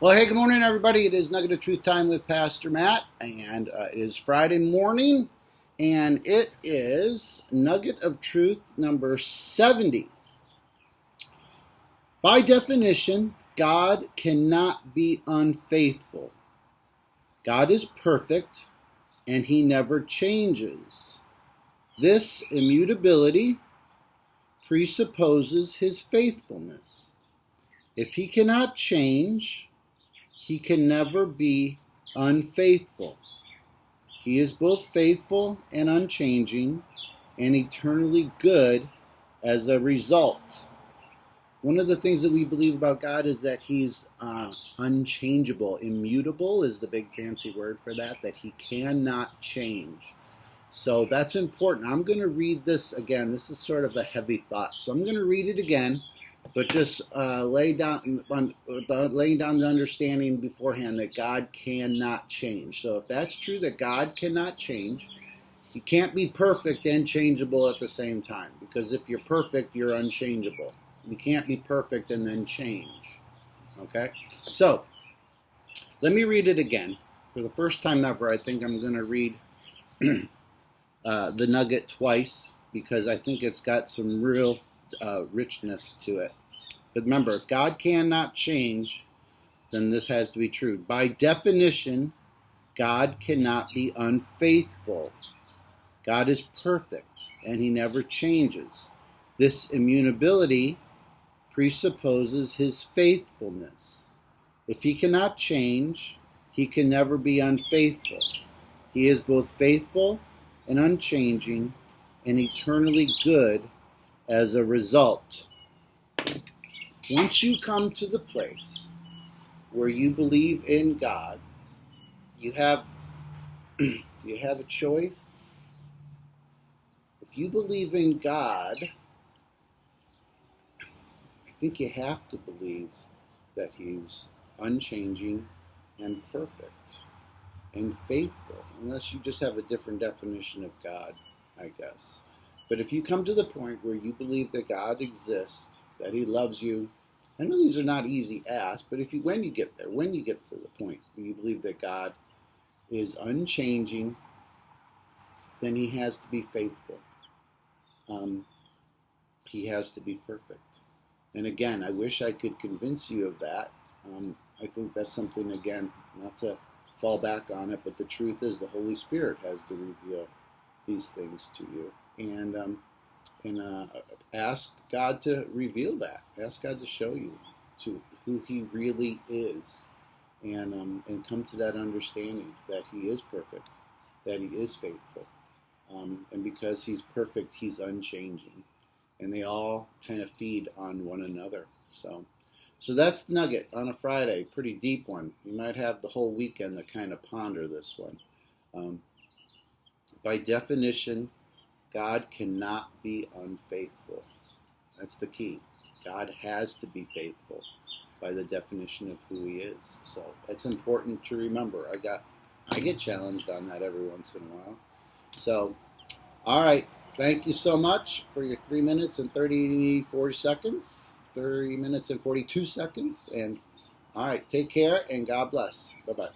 Well, hey, good morning, everybody. It is Nugget of Truth time with Pastor Matt, and it is Friday morning, and it is Nugget of Truth number 70. By definition, God cannot be unfaithful. God is perfect, and He never changes. This immutability presupposes His faithfulness. If He cannot change, He can never be unfaithful. He is both faithful and unchanging and eternally good as a result. One of the things that we believe about God is that He's unchangeable. Immutable is the big fancy word for that He cannot change. So that's important. I'm going to read this again. This is sort of a heavy thought. So I'm going to read it again. But just laying down the understanding beforehand that God cannot change. So if that's true, that God cannot change, He can't be perfect and changeable at the same time. Because if you're perfect, you're unchangeable. You can't be perfect and then change. Okay? So, let me read it again. For the first time ever, I think I'm going to read the Nugget twice, because I think it's got some real richness to it. But remember, if God cannot change, then this has to be true. By definition, God cannot be unfaithful. God is perfect, and He never changes. This immutability presupposes His faithfulness. If He cannot change, He can never be unfaithful. He is both faithful and unchanging and eternally good as a result. Once you come to the place where you believe in God, you have a choice. If you believe in God, I think you have to believe that He's unchanging and perfect and faithful, unless you just have a different definition of God, I guess. But if you come to the point where you believe that God exists, that He loves you, I know these are not easy asks, but when you get there, when you get to the point where you believe that God is unchanging, then He has to be faithful. He has to be perfect. And again, I wish I could convince you of that. I think that's something, again, not to fall back on it, but the truth is the Holy Spirit has to reveal these things to you. And ask God to reveal that. Ask God to show you to who He really is, and come to that understanding that He is perfect, that He is faithful, and because He's perfect, He's unchanging, and they all kind of feed on one another. So that's the Nugget on a Friday, pretty deep one. You might have the whole weekend to kind of ponder this one. By definition, God cannot be unfaithful. That's the key. God has to be faithful by the definition of who He is. So that's important to remember. I get challenged on that every once in a while. So, all right. Thank you so much for your 3 minutes and 40 seconds. 30 minutes and 42 seconds. And all right, take care and God bless. Bye-bye.